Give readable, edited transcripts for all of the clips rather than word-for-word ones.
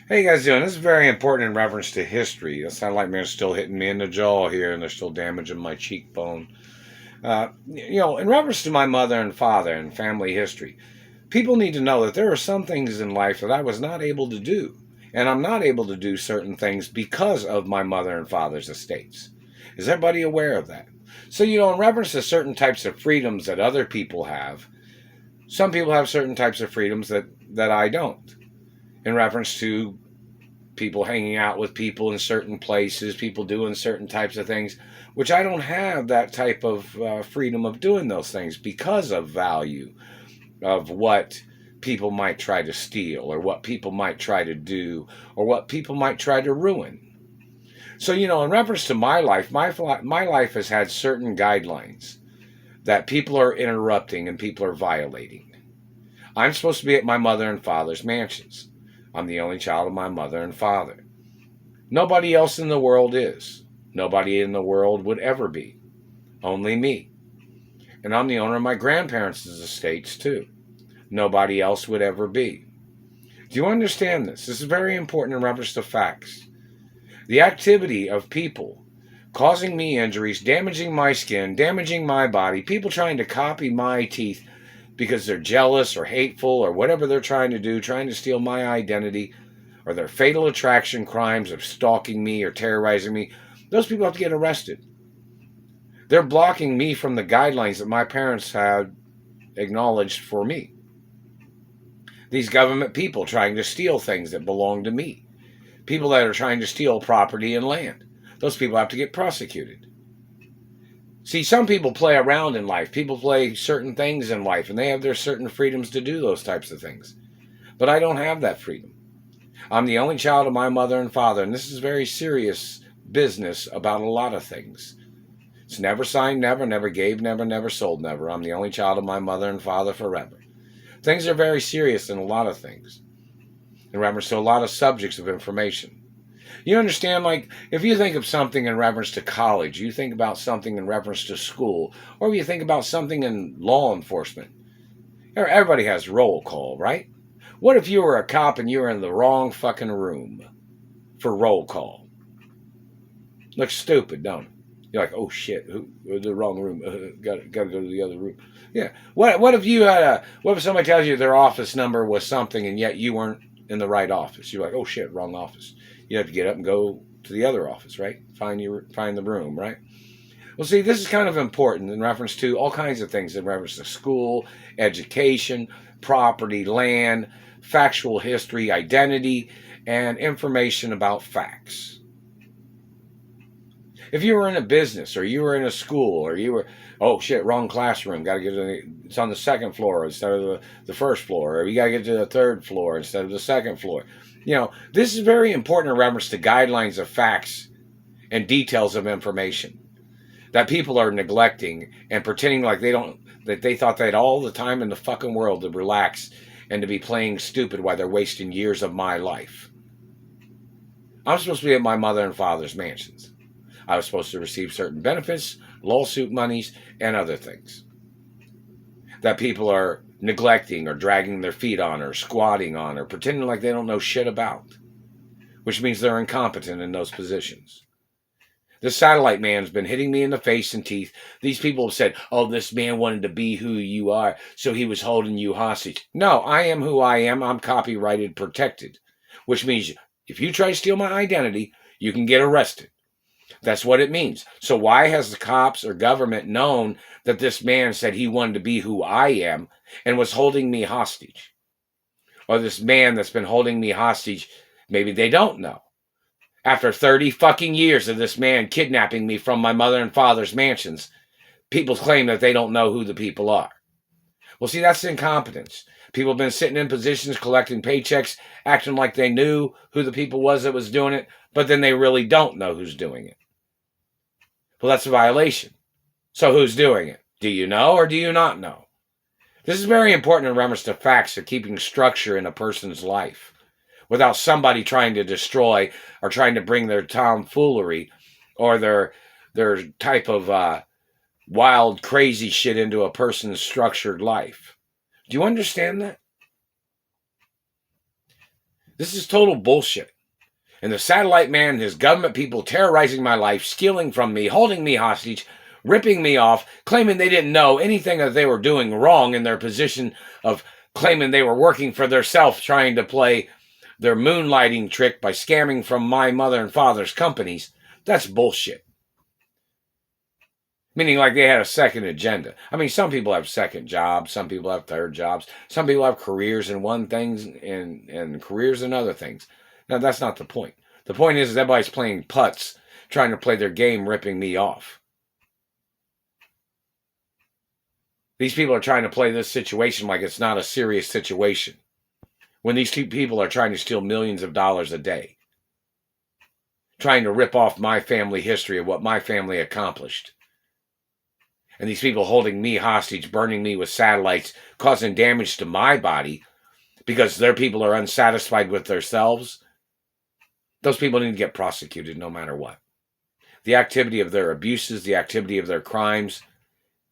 How you guys doing? This is very important in reference to history. The satellite man's still hitting me in the jaw here, and they're still damaging my cheekbone. In reference to my mother and father and family history, people need to know that there are some things in life that I was not able to do, and I'm not able to do certain things because of my mother and father's estates. Is everybody aware of that? So, in reference to certain types of freedoms that other people have, some people have certain types of freedoms that I don't. In reference to people hanging out with people in certain places, people doing certain types of things, which I don't have that type of freedom of doing those things because of value of what people might try to steal or what people might try to do or what people might try to ruin. So, in reference to my life, my life has had certain guidelines that people are interrupting and people are violating. I'm supposed to be at my mother and father's mansions. I'm the only child of my mother and father. Nobody else in the world is. Nobody in the world would ever be. Only me. And I'm the owner of my grandparents' estates, too. Nobody else would ever be. Do you understand this? This is very important in reference to facts. The activity of people causing me injuries, damaging my skin, damaging my body, people trying to copy my teeth because they're jealous or hateful or whatever they're trying to do, trying to steal my identity, or their fatal attraction crimes of stalking me or terrorizing me, those people have to get arrested. They're blocking me from the guidelines that my parents had acknowledged for me. These government people trying to steal things that belong to me. People that are trying to steal property and land. Those people have to get prosecuted. See, some people play around in life. People play certain things in life, and they have their certain freedoms to do those types of things. But I don't have that freedom. I'm the only child of my mother and father, and this is very serious business about a lot of things. It's never signed, never, never gave, never, never sold, never. I'm the only child of my mother and father forever. Things are very serious in a lot of things, in reference to a lot of subjects of information. You understand, like, if you think of something in reference to college, you think about something in reference to school, or you think about something in law enforcement. Everybody has roll call, right? What if you were a cop and you were in the wrong fucking room for roll call? Looks stupid, don't it? You're like, oh shit, the wrong room. Got to go to the other room. Yeah. What if you had what if somebody tells you their office number was something and yet you weren't in the right office? You're like, oh shit, wrong office. You have to get up and go to the other office, right? Find the room, right? Well, see, this is kind of important in reference to all kinds of things in reference to school, education, property, land, factual history, identity, and information about facts. If you were in a business or you were in a school or you were, oh shit, wrong classroom, got to get to it's on the second floor instead of the first floor, or you got to get to the third floor instead of the second floor. This is very important in reference to guidelines of facts and details of information that people are neglecting and pretending like that they thought they had all the time in the fucking world to relax and to be playing stupid while they're wasting years of my life. I'm supposed to be at my mother and father's mansions. I was supposed to receive certain benefits, lawsuit monies, and other things that people are neglecting or dragging their feet on or squatting on or pretending like they don't know shit about, which means they're incompetent in those positions. The satellite man's been hitting me in the face and teeth. These people have said, oh, this man wanted to be who you are, so he was holding you hostage. No, I am who I am. I'm copyrighted protected, which means if you try to steal my identity, you can get arrested. That's what it means. So why has the cops or government known that this man said he wanted to be who I am and was holding me hostage? Or this man that's been holding me hostage, maybe they don't know. After 30 fucking years of this man kidnapping me from my mother and father's mansions, people claim that they don't know who the people are. Well, see, that's incompetence. People have been sitting in positions collecting paychecks, acting like they knew who the people was that was doing it, but then they really don't know who's doing it. Well, that's a violation. So who's doing it? Do you know or do you not know? This is very important in reference to facts of keeping structure in a person's life without somebody trying to destroy or trying to bring their tomfoolery or their type of wild, crazy shit into a person's structured life. Do you understand that? This is total bullshit. And the satellite man and his government people terrorizing my life, stealing from me, holding me hostage, ripping me off, claiming they didn't know anything that they were doing wrong in their position of claiming they were working for themselves, trying to play their moonlighting trick by scamming from my mother and father's companies. That's bullshit. Meaning like they had a second agenda. I mean, some people have second jobs, some people have third jobs, some people have careers in one things and careers in other things. Now, that's not the point. The point is everybody's playing putts, trying to play their game, ripping me off. These people are trying to play this situation like it's not a serious situation, when these two people are trying to steal millions of dollars a day, trying to rip off my family history of what my family accomplished. And these people holding me hostage, burning me with satellites, causing damage to my body because their people are unsatisfied with themselves. Those people need to get prosecuted no matter what. The activity of their abuses, the activity of their crimes.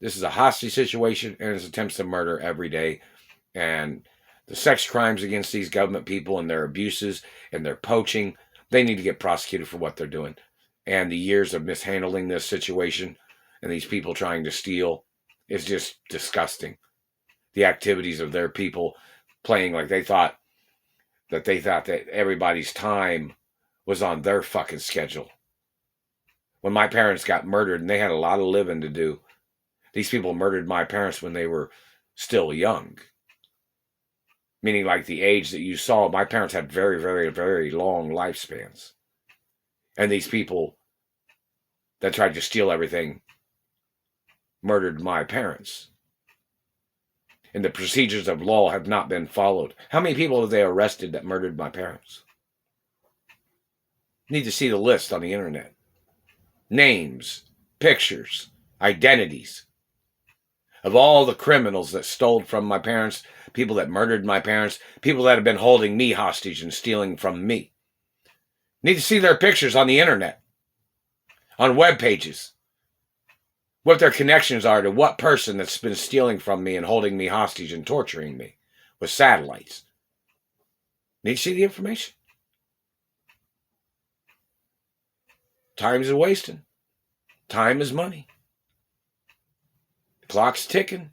This is a hostage situation and it's attempts to murder every day. And the sex crimes against these government people and their abuses and their poaching, they need to get prosecuted for what they're doing. And the years of mishandling this situation and these people trying to steal is just disgusting. The activities of their people playing like they thought that everybody's time was on their fucking schedule. When my parents got murdered and they had a lot of living to do, these people murdered my parents when they were still young. Meaning like the age that you saw, my parents had very, very, very long lifespans. And these people that tried to steal everything murdered my parents. And the procedures of law have not been followed. How many people have they arrested that murdered my parents? Need to see the list on the internet. Names, pictures, identities of all the criminals that stole from my parents, people that murdered my parents, people that have been holding me hostage and stealing from me. Need to see their pictures on the internet, on web pages. What their connections are to what person that's been stealing from me and holding me hostage and torturing me with satellites. Need to see the information. Time is wasting. Time is money. The clock's ticking.